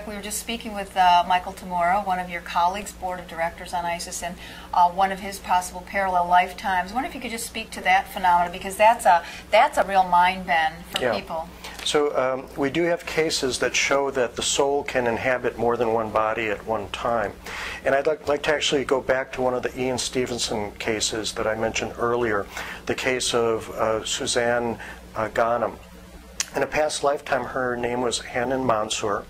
We were just speaking with Michael Tamura, one of your colleagues, board of directors on ISIS, and one of his possible parallel lifetimes. I wonder if you could just speak to that phenomenon, because that's a real mind bend for people. So we do have cases that show that the soul can inhabit more than one body at one time. And I'd like to actually go back to one of the Ian Stevenson cases that I mentioned earlier, the case of Suzanne Ghanem. In a past lifetime, her name was Hanan Mansour,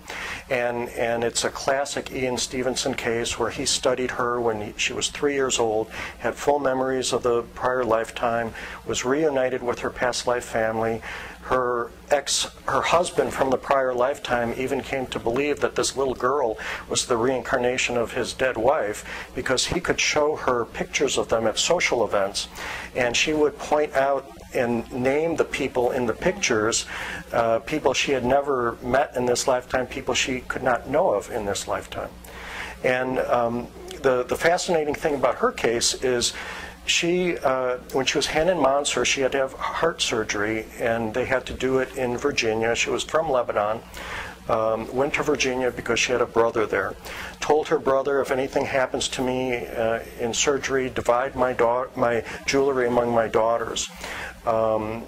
and it's a classic Ian Stevenson case where he studied her when she was 3 years old, had full memories of the prior lifetime, was reunited with her past life family. Her husband from the prior lifetime even came to believe that this little girl was the reincarnation of his dead wife, because he could show her pictures of them at social events, and she would point out and name the people in the pictures, people she had never met in this lifetime, people she could not know of in this lifetime. And the fascinating thing about her case is when she was Hanan Mansour, she had to have heart surgery, and they had to do it in Virginia. She was from Lebanon. Went to Virginia because she had a brother there. Told her brother, if anything happens to me in surgery, divide my jewelry among my daughters.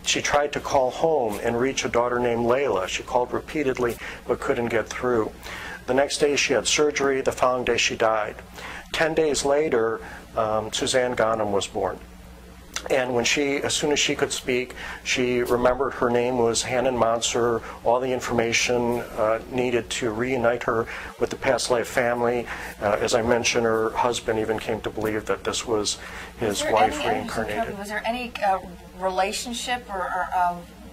She tried to call home and reach a daughter named Layla. She called repeatedly but couldn't get through. The next day she had surgery. The following day she died. 10 days later, Suzanne Ghanem was born. And as soon as she could speak, she remembered her name was Hanan Mansour, all the information needed to reunite her with the past life family. As I mentioned, her husband even came to believe that this was his wife reincarnated. Was there any relationship, or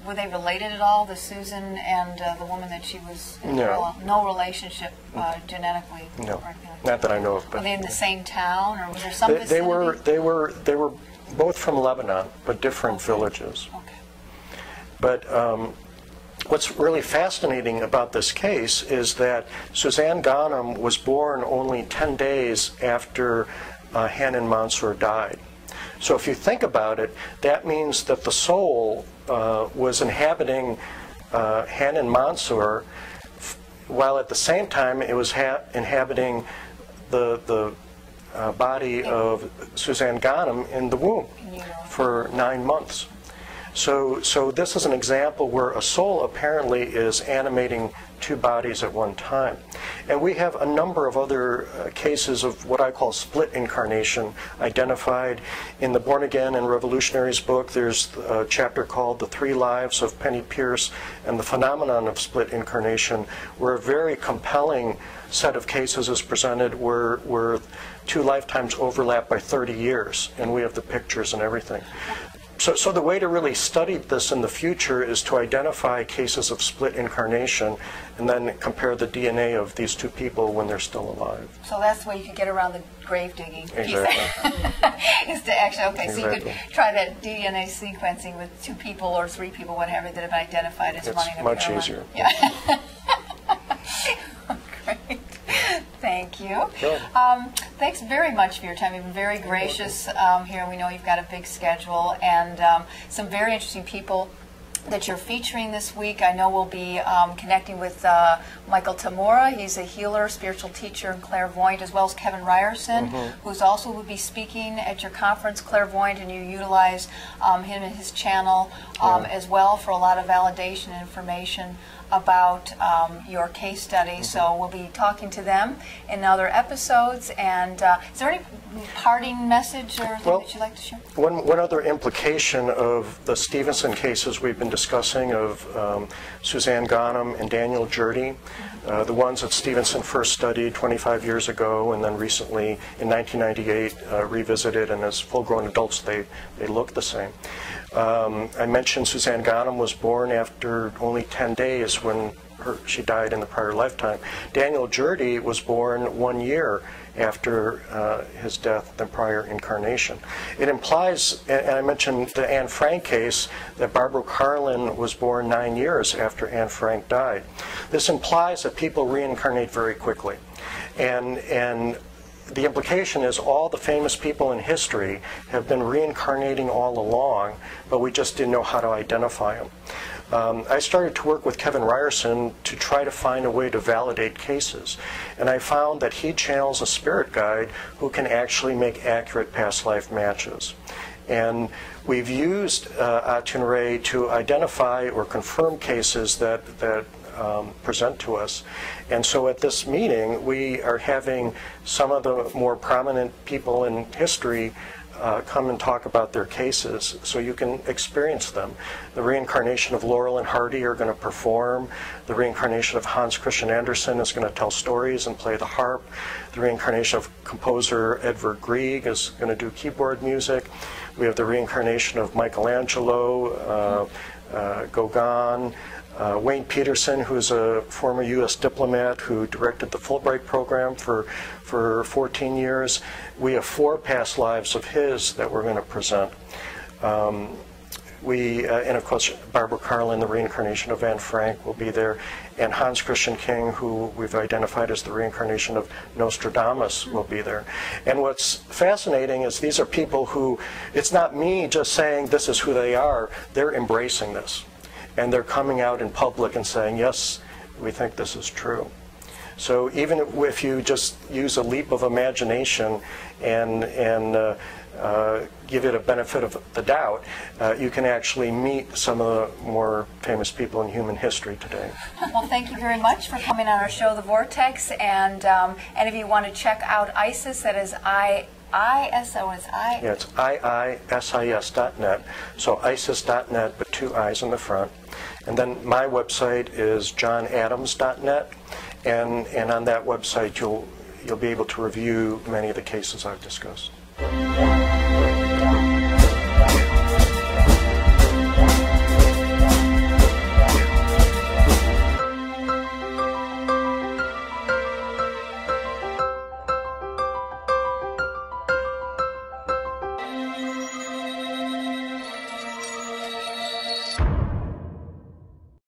were they related at all, the Susan and the woman that she was in? No. No relationship genetically? No, not that I know of. But were they in the same town, or was there some vicinity? They were both from Lebanon, but different villages. Okay. But what's really fascinating about this case is that Suzanne Ghanem was born only 10 days after Hanan Mansour died. So if you think about it, that means that the soul was inhabiting Hanan Mansour, while at the same time it was inhabiting the body of Suzanne Ghanem in the womb for 9 months. So this is an example where a soul apparently is animating two bodies at one time. And we have a number of other cases of what I call split incarnation identified in the Born Again and Revolutionaries book. There's a chapter called The Three Lives of Penny Pierce and the Phenomenon of Split Incarnation, where a very compelling set of cases is presented where two lifetimes overlap by 30 years, and we have the pictures and everything. So the way to really study this in the future is to identify cases of split incarnation and then compare the DNA of these two people when they're still alive. So that's the way you could get around the grave digging piece. Exactly. Is to actually, okay, exactly. So you could try that DNA sequencing with 2 people or 3 people, whatever, that have identified as running a much parallel. easier. Yeah. Great. Thank you. Sure. Thanks very much for your time. You've been very gracious here. We know you've got a big schedule and some very interesting people that you're featuring this week. I know we'll be connecting with Michael Tamura. He's a healer, spiritual teacher, and clairvoyant, as well as Kevin Ryerson, who's also will be speaking at your conference, Clairvoyant, and you utilize him and his channel as well for a lot of validation and information about your case study. So we'll be talking to them in other episodes. And is there any parting message or thing that you'd like to share? One other implication of the Stevenson cases we've been discussing of Suzanne Ghanem and Daniel Jurdy, the ones that Stevenson first studied 25 years ago and then recently in 1998 revisited, and as full-grown adults they look the same. I mentioned Suzanne Ghanem was born after only 10 days when she died in the prior lifetime. Daniel Jurdy was born 1 year after his death, the prior incarnation. It implies, and I mentioned the Anne Frank case, that Barbro Karlen was born 9 years after Anne Frank died. This implies that people reincarnate very quickly. And the implication is all the famous people in history have been reincarnating all along, but we just didn't know how to identify them. I started to work with Kevin Ryerson to try to find a way to validate cases. And I found that he channels a spirit guide who can actually make accurate past life matches. And we've used Atunre to identify or confirm cases that present to us. And so at this meeting, we are having some of the more prominent people in history come and talk about their cases so you can experience them. The reincarnation of Laurel and Hardy are going to perform. The reincarnation of Hans Christian Andersen is going to tell stories and play the harp. The reincarnation of composer Edvard Grieg is going to do keyboard music. We have the reincarnation of Michelangelo, Gauguin, Wayne Peterson, who's a former U.S. diplomat who directed the Fulbright program for 14 years. We have 4 past lives of his that we're going to present. And of course, Barbro Karlen, the reincarnation of Anne Frank, will be there. And Hans Christian King, who we've identified as the reincarnation of Nostradamus, will be there. And what's fascinating is these are people who, it's not me just saying this is who they are, they're embracing this. And they're coming out in public and saying, yes, we think this is true. So even if you just use a leap of imagination and give it a benefit of the doubt, you can actually meet some of the more famous people in human history today. Well, thank you very much for coming on our show, The Vortex. And if you want to check out ISIS, that is ISIS.net. Yeah, it's IISIS.net. So ISIS.net, but 2 I's in the front. And then my website is johnadams.net, and on that website you'll be able to review many of the cases I've discussed.